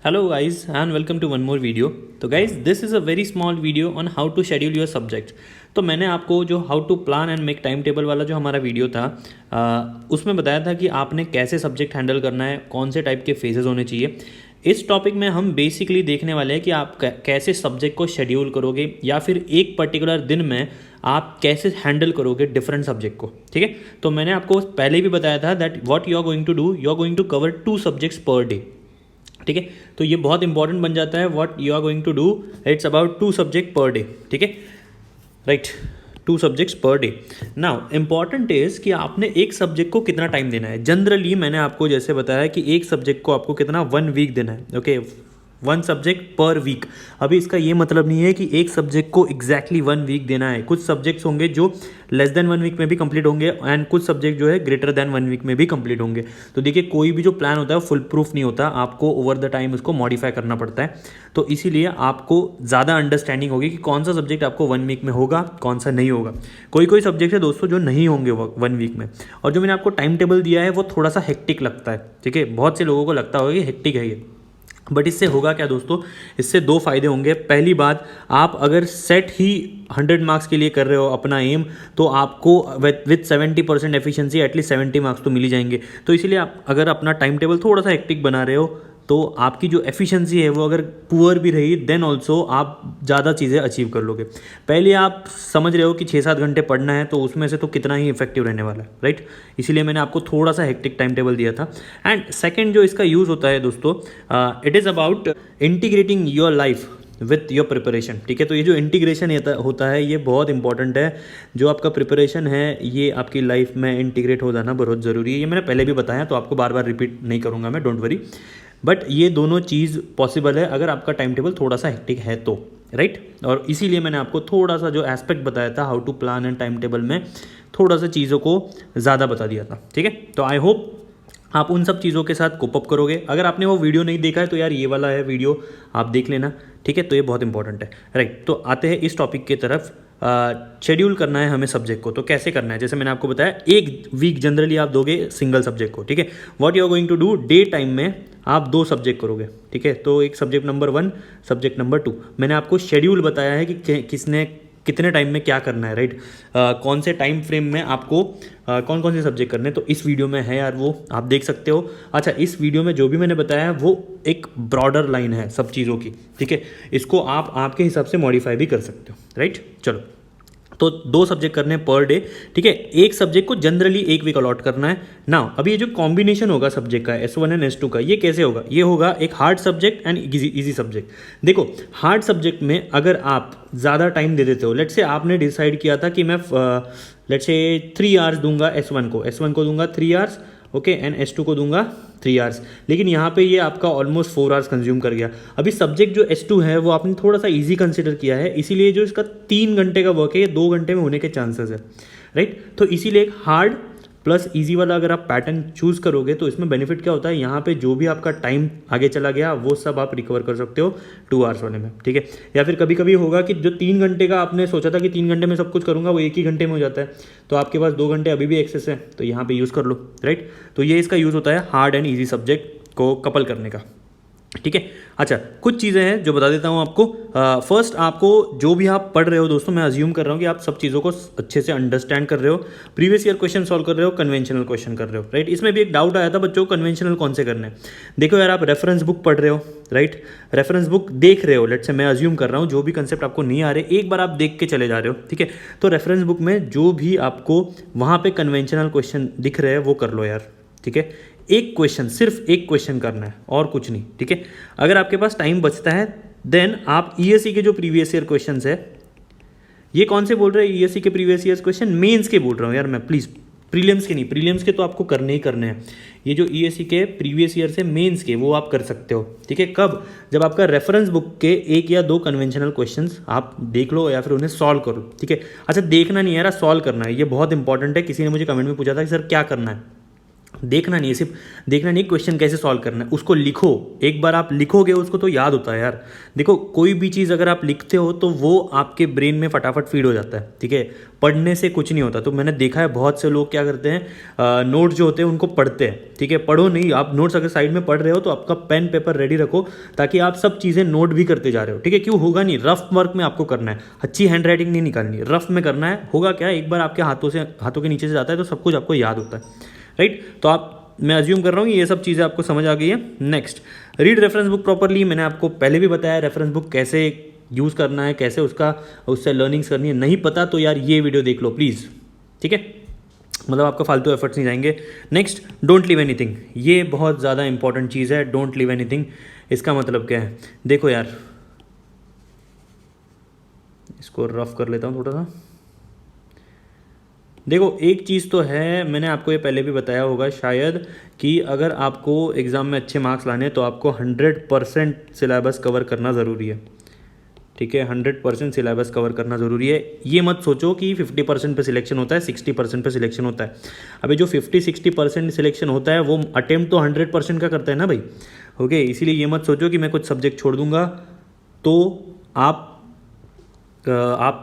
Hello guys and welcome to one more video. तो guys this is a very small video on how to schedule your subject. तो मैंने आपको जो how to plan and make time table वाला जो हमारा video था उसमें बताया था कि आपने कैसे सब्जेक्ट हैंडल करना है, कौन से टाइप के फेजेस होने चाहिए. इस टॉपिक में हम बेसिकली देखने वाले हैं कि आप कैसे सब्जेक्ट को शेड्यूल करोगे या फिर एक पर्टिकुलर दिन में आप कैसे हैंडल करोगे डिफरेंट सब्जेक्ट को. ठीक है, तो मैंने आपको पहले भी बताया था that what you are going to do, you are going to cover 2 subjects per day. ठीक है, तो ये बहुत इंपॉर्टेंट बन जाता है. What you are going to do, it's about 2 subject per day. ठीक है, right, 2 subjects per day. Now important is कि आपने एक सब्जेक्ट को कितना टाइम देना है. जनरली मैंने आपको जैसे बताया कि एक सब्जेक्ट को आपको कितना 1 वीक देना है. Okay, 1 subject per week. अभी इसका ये मतलब नहीं है कि एक सब्जेक्ट को एग्जैक्टली 1 वीक देना है. कुछ सब्जेक्ट्स होंगे जो लेस देन 1 वीक में भी कंप्लीट होंगे एंड कुछ सब्जेक्ट जो है ग्रेटर देन 1 वीक में भी कंप्लीट होंगे. तो देखिए, कोई भी जो प्लान होता है फुल प्रूफ नहीं होता, आपको ओवर द टाइम उसको मॉडिफाई करना पड़ता है. तो इसीलिए आपको ज़्यादा अंडरस्टैंडिंग होगी कि कौन सा सब्जेक्ट आपको 1 वीक में होगा, कौन सा नहीं होगा. कोई सब्जेक्ट है दोस्तों जो नहीं होंगे 1 वीक में, और जो मैंने आपको टाइम टेबल दिया है वो थोड़ा सा हेक्टिक लगता है. ठीक है, बहुत से लोगों को लगता होगा कि हेक्टिक है ये, बट इससे होगा क्या दोस्तों, इससे 2 फायदे होंगे. पहली बात, आप अगर सेट ही 100 मार्क्स के लिए कर रहे हो अपना एम, तो आपको विथ 70% एफिशिएंसी एटलीस्ट 70 मार्क्स तो मिल ही जाएंगे. तो इसीलिए आप अगर अपना टाइम टेबल थोड़ा सा हेक्टिक बना रहे हो तो आपकी जो एफिशिएंसी है वो अगर पुअर भी रही देन ऑल्सो आप ज़्यादा चीज़ें अचीव कर लोगे. पहले आप समझ रहे हो कि 6-7 घंटे पढ़ना है, तो उसमें से तो कितना ही इफेक्टिव रहने वाला है, राइट. इसीलिए मैंने आपको थोड़ा सा हेक्टिक टाइम टेबल दिया था. एंड सेकेंड जो इसका यूज़ होता है दोस्तों, it is about integrating your life with your preparation. ठीक है, तो ये जो इंटीग्रेशन होता है ये बहुत इंपॉर्टेंट है. जो आपका प्रिपरेशन है ये आपकी लाइफ में इंटीग्रेट हो जाना बहुत ज़रूरी है. ये मैंने पहले भी बताया, तो आपको बार बार रिपीट नहीं करूँगा मैं, डोंट वरी. बट ये दोनों चीज़ पॉसिबल है अगर आपका टाइम टेबल थोड़ा सा हेक्टिक है तो, राइट. और इसीलिए मैंने आपको थोड़ा सा जो एस्पेक्ट बताया था how to plan and time table में थोड़ा सा चीज़ों को ज़्यादा बता दिया था. ठीक है, तो आई होप आप उन सब चीज़ों के साथ कोप अप करोगे. अगर आपने वो वीडियो नहीं देखा है तो यार ये वाला है वीडियो, आप देख लेना. ठीक है, तो ये बहुत इंपॉर्टेंट है, राइट. तो आते हैं इस टॉपिक की तरफ. शेड्यूल करना है हमें सब्जेक्ट को, तो कैसे करना है. जैसे मैंने आपको बताया, एक वीक जनरली आप दोगे सिंगल सब्जेक्ट को. ठीक है, what you are going to do, day time में आप 2 सब्जेक्ट करोगे. ठीक है, तो एक सब्जेक्ट नंबर 1, सब्जेक्ट नंबर 2. मैंने आपको शेड्यूल बताया है कि किसने कितने टाइम में क्या करना है, राइट. कौन से टाइम फ्रेम में आपको कौन कौन से सब्जेक्ट करने, तो इस वीडियो में है यार, वो आप देख सकते हो. अच्छा, इस वीडियो में जो भी मैंने बताया है वो एक ब्रॉडर लाइन है सब चीज़ों की. ठीक है, इसको आप आपके हिसाब से मॉडिफाई भी कर सकते हो, राइट. चलो, तो 2 सब्जेक्ट करने पर डे. ठीक है, एक सब्जेक्ट को जनरली 1 वीक अलॉट करना है. नाउ अभी ये जो कॉम्बिनेशन होगा सब्जेक्ट का S1 एंड S2 का, ये कैसे होगा, ये होगा एक hard subject and easy subject. देखो, हार्ड सब्जेक्ट में अगर आप ज़्यादा टाइम दे देते हो, लेट्स से आपने डिसाइड किया था कि मैं लेट्स से 3 आवर्स दूंगा S1 को दूंगा 3 आवर्स, ओके, एंड S2 को दूंगा 3 आवर्स. लेकिन यहाँ पे ये आपका ऑलमोस्ट 4 आवर्स कंज्यूम कर गया. अभी सब्जेक्ट जो S2 है वो आपने थोड़ा सा इजी कंसिडर किया है, इसीलिए जो इसका 3 घंटे का वर्क है ये 2 घंटे में होने के चांसेस है, राइट. तो इसीलिए एक हार्ड प्लस इजी वाला अगर आप पैटर्न चूज़ करोगे तो इसमें बेनिफिट क्या होता है, यहाँ पे जो भी आपका टाइम आगे चला गया वो सब आप रिकवर कर सकते हो 2 आवर्स वाले में. ठीक है, या फिर कभी कभी होगा कि जो 3 घंटे का आपने सोचा था कि 3 घंटे में सब कुछ करूँगा, वो 1 ही घंटे में हो जाता है, तो आपके पास 2 घंटे अभी भी एक्सेस है, तो यहाँ पे यूज़ कर लो, राइट. तो ये इसका यूज़ होता है हार्ड एंड ईजी सब्जेक्ट को कपल करने का. ठीक है, अच्छा, कुछ चीज़ें हैं जो बता देता हूँ आपको. फर्स्ट, आपको जो भी आप पढ़ रहे हो दोस्तों, मैं अज्यूम कर रहा हूँ कि आप सब चीज़ों को अच्छे से अंडरस्टैंड कर रहे हो. प्रीवियस ईयर क्वेश्चन सॉल्व कर रहे हो, कन्वेंशनल क्वेश्चन कर रहे हो, राइट. इसमें भी एक डाउट आया था बच्चों को, कन्वेंशनल कौन से करने हैं. देखो यार, आप रेफरेंस बुक पढ़ रहे हो, राइट, रेफरेंस बुक देख रहे हो. लेट्स से मैं अज्यूम कर रहा हूँ जो भी कंसेप्ट आपको नहीं आ रहे एक बार आप देख के चले जा रहे हो. ठीक है, तो रेफरेंस बुक में जो भी आपको वहाँ पे कन्वेंशनल क्वेश्चन दिख रहे हैं वो कर लो यार. ठीक है, एक क्वेश्चन, सिर्फ एक क्वेश्चन करना है और कुछ नहीं. ठीक है, अगर आपके पास टाइम बचता है देन आप ESE के जो प्रीवियस ईयर क्वेश्चंस है, ये कौन से बोल रहे हैं, ESE के प्रीवियस ईयर क्वेश्चन, मेंस के बोल रहा हूँ यार मैं, प्लीज़, प्रीलिम्स के नहीं. प्रीलिम्स के तो आपको करने ही करने हैं. ये जो ESE के प्रीवियस ईयर से मेंस के, वो आप कर सकते हो. ठीक है, कब, जब आपका रेफरेंस बुक के 1 या 2 कन्वेंशनल क्वेश्चंस आप देख लो या फिर उन्हें सॉल्व करो. ठीक है, अच्छा, देखना नहीं यार, सॉल्व करना है, ये बहुत इंपॉर्टेंट है. किसी ने मुझे कमेंट में पूछा था कि सर क्या करना है. देखना नहीं है, सिर्फ देखना नहीं क्वेश्चन कैसे सॉल्व करना है, उसको लिखो। एक बार आप लिखोगे उसको तो याद होता है यार। देखो कोई भी चीज़ अगर आप लिखते हो तो वो आपके ब्रेन में फटाफट फीड हो जाता है, ठीक है। पढ़ने से कुछ नहीं होता। तो मैंने देखा है बहुत से लोग क्या करते हैं, नोट जो होते हैं उनको पढ़ते हैं, ठीक है। पढ़ो नहीं, आप नोट्स अगर साइड में पढ़ रहे हो तो आपका पेन पेपर रेडी रखो, ताकि आप सब चीज़ें नोट भी करते जा रहे हो, ठीक है। क्यों होगा नहीं, रफ वर्क में आपको करना है, अच्छी हैंड राइटिंग नहीं निकालनी, रफ में करना है। होगा क्या, एक बार आपके हाथों के नीचे से जाता है तो सब कुछ आपको याद होता है, राइट। तो मैं अज्यूम कर रहा हूँ ये सब चीज़ें आपको समझ आ गई है। Next, read reference book properly. मैंने आपको पहले भी बताया रेफरेंस बुक कैसे यूज़ करना है, कैसे उससे लर्निंग्स करनी है। नहीं पता तो यार ये वीडियो देख लो प्लीज़, ठीक है। मतलब आपका फालतू एफर्ट्स नहीं जाएंगे। Next, don't leave anything. ये बहुत ज़्यादा इंपॉर्टेंट चीज़ है, डोंट लीव एनीथिंग। इसका मतलब क्या है, देखो यार, इसको रफ कर लेता हूँ थोड़ा सा। देखो एक चीज़ तो है, मैंने आपको ये पहले भी बताया होगा शायद, कि अगर आपको एग्ज़ाम में अच्छे मार्क्स लाने तो आपको 100% सिलेबस कवर करना ज़रूरी है, ठीक है। 100% सिलेबस कवर करना ज़रूरी है। ये मत सोचो कि 50% पे सिलेक्शन होता है, 60% पे सिलेक्शन होता है। अभी जो 50-60% सिलेक्शन होता है वो अटेम्प्ट तो 100% का करता है ना भाई, ओके। इसीलिए ये मत सोचो कि मैं कुछ सब्जेक्ट छोड़ दूंगा तो आप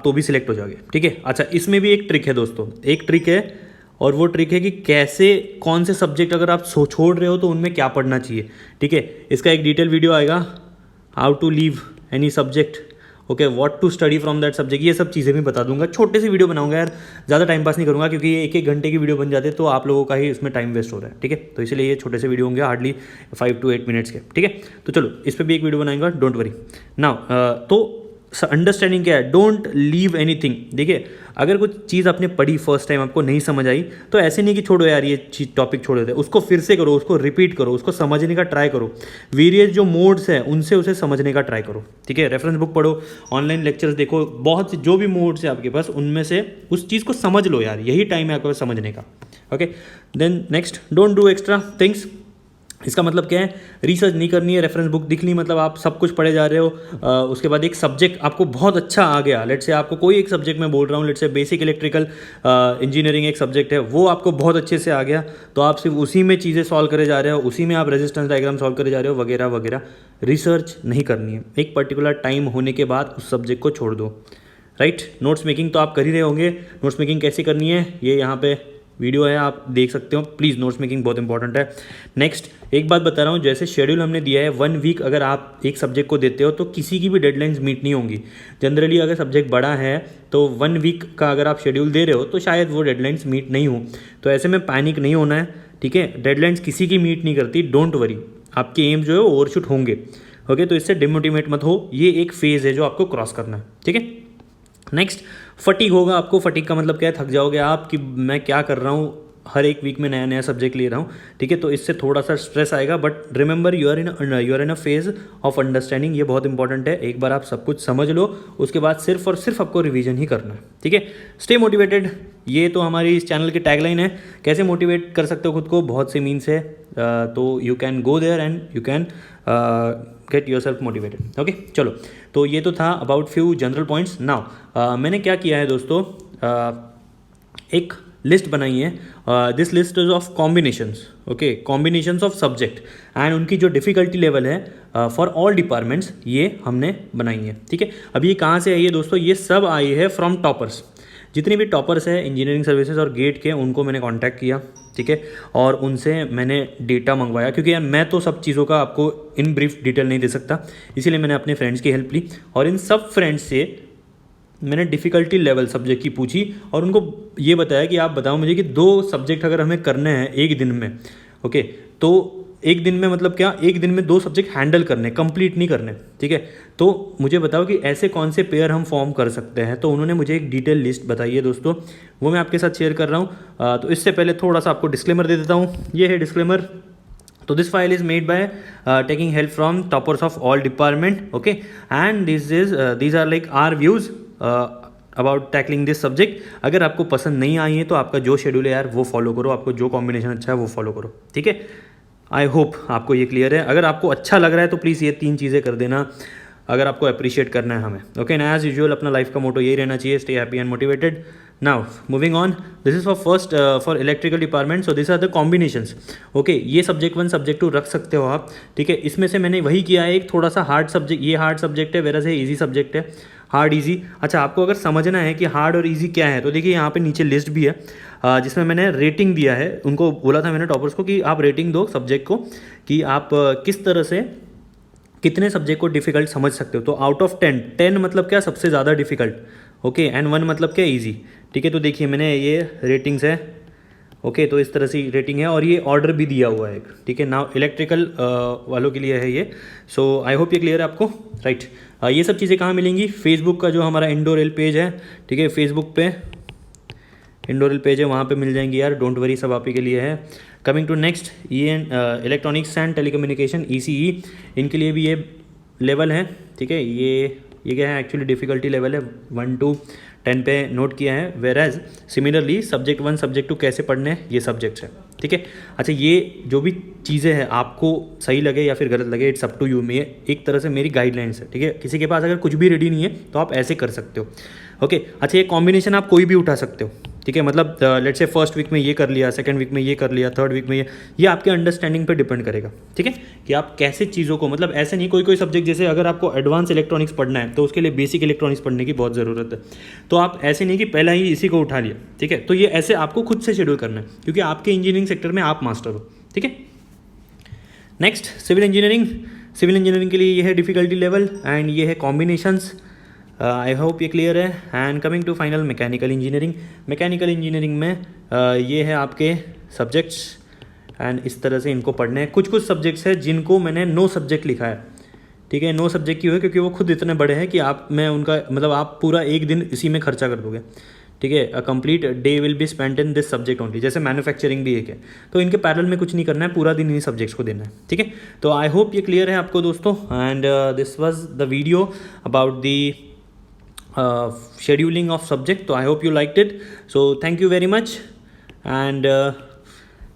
तो भी सिलेक्ट हो जाओगे, ठीक है। अच्छा, इसमें भी एक ट्रिक है दोस्तों, एक ट्रिक है, और वो ट्रिक है कि कैसे, कौन से सब्जेक्ट अगर आप छोड़ रहे हो तो उनमें क्या पढ़ना चाहिए, ठीक है। इसका एक डिटेल वीडियो आएगा, how to leave any subject, okay, what to study from that subject. ये सब चीज़ें भी बता दूंगा, छोटे से वीडियो बनाऊंगा यार, ज़्यादा टाइम पास नहीं करूंगा, क्योंकि ये 1-1 घंटे की वीडियो बन जाते तो आप लोगों का ही इसमें टाइम वेस्ट हो रहा है, ठीक है। तो इसलिए ये छोटे से वीडियो होंगे, हार्डली 5 to 8 मिनट्स के, ठीक है। तो चलो इस पर भी एक वीडियो बनाएंगा, डोंट वरी नाउ। तो अंडरस्टैंडिंग क्या है, डोंट लीव एनीथिंग। देखिए अगर कुछ चीज़ आपने पढ़ी फर्स्ट टाइम, आपको नहीं समझ आई, तो ऐसे नहीं कि छोड़ो यार ये चीज़, टॉपिक छोड़ देते, उसको फिर से करो, उसको रिपीट करो, उसको समझने का ट्राई करो, वेरियस जो मोड्स हैं उनसे उसे समझने का ट्राई करो, ठीक है। रेफरेंस बुक पढ़ो, ऑनलाइन लेक्चर्स देखो, बहुत से जो भी मोड्स है आपके पास उनमें से उस चीज़ को समझ लो यार, यही टाइम है आपके पास समझने का, okay. Then next, don't do extra things. इसका मतलब क्या है, रिसर्च नहीं करनी है, रेफरेंस बुक दिख ली मतलब आप सब कुछ पढ़े जा रहे हो। उसके बाद एक सब्जेक्ट आपको बहुत अच्छा आ गया, लेट से आपको कोई एक सब्जेक्ट में बोल रहा हूँ, लेट से बेसिक इलेक्ट्रिकल इंजीनियरिंग एक सब्जेक्ट है, वो आपको बहुत अच्छे से आ गया, तो आप सिर्फ उसी में चीज़ें सॉल्व करे जा रहे हो, उसी में आप रेजिस्टेंस डायग्राम सॉल्व करे जा रहे हो, वगैरह वगैरह। रिसर्च नहीं करनी है, एक पर्टिकुलर टाइम होने के बाद उस सब्जेक्ट को छोड़ दो, राइट। नोट्स मेकिंग तो आप कर ही रहे होंगे, नोट्स मेकिंग कैसे करनी है ये यहाँ पे वीडियो है, आप देख सकते हो। प्लीज़, नोट्स मेकिंग बहुत इंपॉर्टेंट है। नेक्स्ट, एक बात बता रहा हूँ, जैसे शेड्यूल हमने दिया है 1 वीक अगर आप एक सब्जेक्ट को देते हो तो किसी की भी डेडलाइंस मीट नहीं होंगी। जनरली अगर सब्जेक्ट बड़ा है तो 1 वीक का अगर आप शेड्यूल दे रहे हो तो शायद वो डेडलाइंस मीट नहीं हो, तो ऐसे में पैनिक नहीं होना है, ठीक है। डेडलाइंस किसी की मीट नहीं करती, डोंट वरी, आपके एम जो है वो ओवरशूट होंगे, ओके। तो इससे डिमोटिवेट मत हो, ये एक फेज़ है जो आपको क्रॉस करना है, ठीक है। नेक्स्ट, फटीग होगा आपको। फटीग का मतलब क्या है, थक जाओगे आप कि मैं क्या कर रहा हूँ, हर एक वीक में नया नया सब्जेक्ट ले रहा हूँ, ठीक है। तो इससे थोड़ा सा स्ट्रेस आएगा, but remember you are in a phase of understanding. ये बहुत इंपॉर्टेंट है, एक बार आप सब कुछ समझ लो, उसके बाद सिर्फ और सिर्फ आपको रिवीजन ही करना है, ठीक है। स्टे मोटिवेटेड, ये तो हमारी इस चैनल की टैगलाइन है। कैसे मोटिवेट कर सकते हो खुद को, बहुत से मीन्स है, तो you can go there and you can get yourself motivated, okay. चलो, तो ये तो था about few general points. Now मैंने क्या किया है दोस्तों, एक लिस्ट बनाई है, this list is of combinations, okay, combinations of subject and उनकी जो डिफ़िकल्टी लेवल है फॉर ऑल डिपार्टमेंट्स, ये हमने बनाई है, ठीक है। अब ये कहाँ से आई है दोस्तों, ये सब आई है फ्रॉम टॉपर्स। जितने भी टॉपर्स हैं इंजीनियरिंग सर्विसेज और गेट के, उनको मैंने कांटेक्ट किया, ठीक है, और उनसे मैंने डेटा मंगवाया, क्योंकि यार मैं तो सब चीज़ों का आपको इन ब्रीफ डिटेल नहीं दे सकता, इसीलिए मैंने अपने फ्रेंड्स की हेल्प ली, और इन सब फ्रेंड्स से मैंने डिफ़िकल्टी लेवल सब्जेक्ट की पूछी, और उनको ये बताया कि आप बताओ मुझे कि 2 सब्जेक्ट अगर हमें करने हैं एक दिन में, ओके, तो एक दिन में मतलब क्या, एक दिन में 2 सब्जेक्ट हैंडल करने, कंप्लीट नहीं करने, ठीक है। तो मुझे बताओ कि ऐसे कौन से पेयर हम फॉर्म कर सकते हैं। तो उन्होंने मुझे एक डिटेल लिस्ट बताई है दोस्तों, वो मैं आपके साथ शेयर कर रहा हूँ। तो इससे पहले थोड़ा सा आपको डिस्क्लेमर दे देता हूँ, ये है डिस्क्लेमर। तो this file is made by taking help from toppers of all department, okay, and these are like are views about tackling this subject. अगर आपको पसंद नहीं आई है तो आपका जो शेड्यूल है यार वो फॉलो करो, आपको जो कॉम्बिनेशन अच्छा है वो फॉलो करो, ठीक है। आई होप आपको ये क्लियर है। अगर आपको अच्छा लग रहा है तो प्लीज़ ये 3 चीज़ें कर देना, अगर आपको अप्रिशिएट करना है हमें, ओके। एंड एज यूजुअल अपना लाइफ का मोटो यही रहना चाहिए, stay happy and motivated. Now moving on, this is for for electrical department, so this are the combinations. Okay, ये सब्जेक्ट 1 सब्जेक्ट 2 रख सकते हो आप, ठीक है। इसमें से मैंने वही किया है, एक थोड़ा सा हार्ड सब्जेक्ट, ये हार्ड सब्जेक्ट है, वेरस है ईजी सब्जेक्ट है, हार्ड ईजी। अच्छा, आपको अगर समझना है कि हार्ड और ईजी क्या है, तो देखिए यहाँ पे नीचे लिस्ट भी है जिसमें मैंने रेटिंग दिया है। उनको बोला था मैंने टॉपर्स को कि आप रेटिंग दो सब्जेक्ट को, कि आप किस तरह से कितने सब्जेक्ट को डिफिकल्ट समझ सकते हो। तो आउट ऑफ 10, 10 मतलब क्या, सबसे ज़्यादा डिफिकल्ट, ओके, एंड 1 मतलब क्या, ईजी, ठीक है। तो देखिए मैंने ये रेटिंग्स है, ओके, तो इस तरह से रेटिंग है और ये ऑर्डर भी दिया हुआ है एक, ठीक है। नाउ इलेक्ट्रिकल वालों के लिए है ये, सो आई होप ये क्लियर है आपको, राइट। ये सब चीज़ें कहाँ मिलेंगी, फेसबुक का जो हमारा इंडोरेल पेज है, ठीक है, फेसबुक पे इंडोरेल पेज है, वहाँ पे मिल जाएंगी यार, डोंट वरी, सब आप ही के लिए है। कमिंग टू नेक्स्ट, ये इलेक्ट्रॉनिक्स एंड टेलीकम्युनिकेशन ECE, इनके लिए भी ये लेवल है, ठीक है। ये क्या है, एक्चुअली डिफ़िकल्टी लेवल है 1 to 10 पे नोट किया है, where as similarly subject 1 subject 2 कैसे पढ़ने हैं, ये सब्जेक्ट्स है, ठीक है। अच्छा, ये जो भी चीज़ें हैं आपको सही लगे या फिर गलत लगे, इट्स अप टू यू, में एक तरह से मेरी गाइडलाइंस है, ठीक है। किसी के पास अगर कुछ भी रेडी नहीं है तो आप ऐसे कर सकते हो, ओके। अच्छा, ये कॉम्बिनेशन आप कोई भी उठा सकते हो, ठीक है। मतलब लेट्स से फर्स्ट वीक में ये कर लिया, सेकंड वीक में ये कर लिया, थर्ड वीक में ये आपके अंडरस्टैंडिंग पे डिपेंड करेगा, ठीक है, कि आप कैसे चीज़ों को, मतलब ऐसे नहीं, कोई सब्जेक्ट जैसे अगर आपको एडवांस इलेक्ट्रॉनिक्स पढ़ना है तो उसके लिए बेसिक इलेक्ट्रॉनिक्स पढ़ने की बहुत ज़रूरत है। तो आप ऐसे नहीं कि पहला ही इसी को उठा लिया, ठीक है। तो ये ऐसे आपको खुद से शेड्यूल करना है, क्योंकि आपके इंजीनियरिंग सेक्टर में आप मास्टर हो, ठीक है। Next, civil engineering. Civil engineering के लिए ये है डिफ़िकल्टी लेवल एंड ये है कॉम्बिनेशंस, आई होप ये क्लियर है। And coming to final, mechanical engineering. Mechanical engineering में ये है आपके सब्जेक्ट्स एंड इस तरह से इनको पढ़ने हैं। कुछ सब्जेक्ट्स हैं जिनको मैंने 9 सब्जेक्ट लिखा है, ठीक है। 9 सब्जेक्ट क्यों है, क्योंकि वो खुद इतने बड़े हैं कि आप पूरा एक दिन इसी में खर्चा कर दोगे, ठीक है। A complete day will be spent in this subject only. जैसे मैन्युफैक्चरिंग भी एक है, तो इनके पैरेलल में कुछ नहीं करना है, पूरा दिन इन्हीं सब्जेक्ट्स को देना है, ठीक है। तो आई होप ये क्लियर है आपको दोस्तों, and this was the video about the scheduling of subject. So I hope you liked it, so thank you very much, and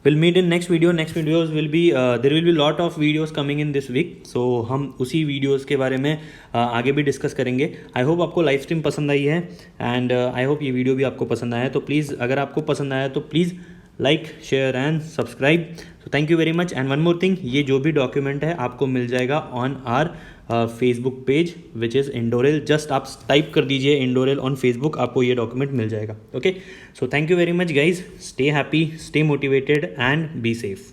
we'll meet in next video. Next videos will be there will be lot of videos coming in this week, so हम उसी videos के बारे में आगे भी discuss करेंगे। I hope आपको live stream पसंद आई है, एंड आई होप ये वीडियो भी आपको पसंद आया है। तो प्लीज़, अगर आपको पसंद आया तो please like, share and subscribe. तो thank you very much, and one more thing, ये जो भी डॉक्यूमेंट है आपको मिल जाएगा on our Facebook page which is Indorail. Just आप टाइप कर दीजिए इंडोरेल ऑन फेसबुक, आपको ये डॉक्यूमेंट मिल जाएगा, okay. So thank you very much guys, stay happy, stay motivated and be safe.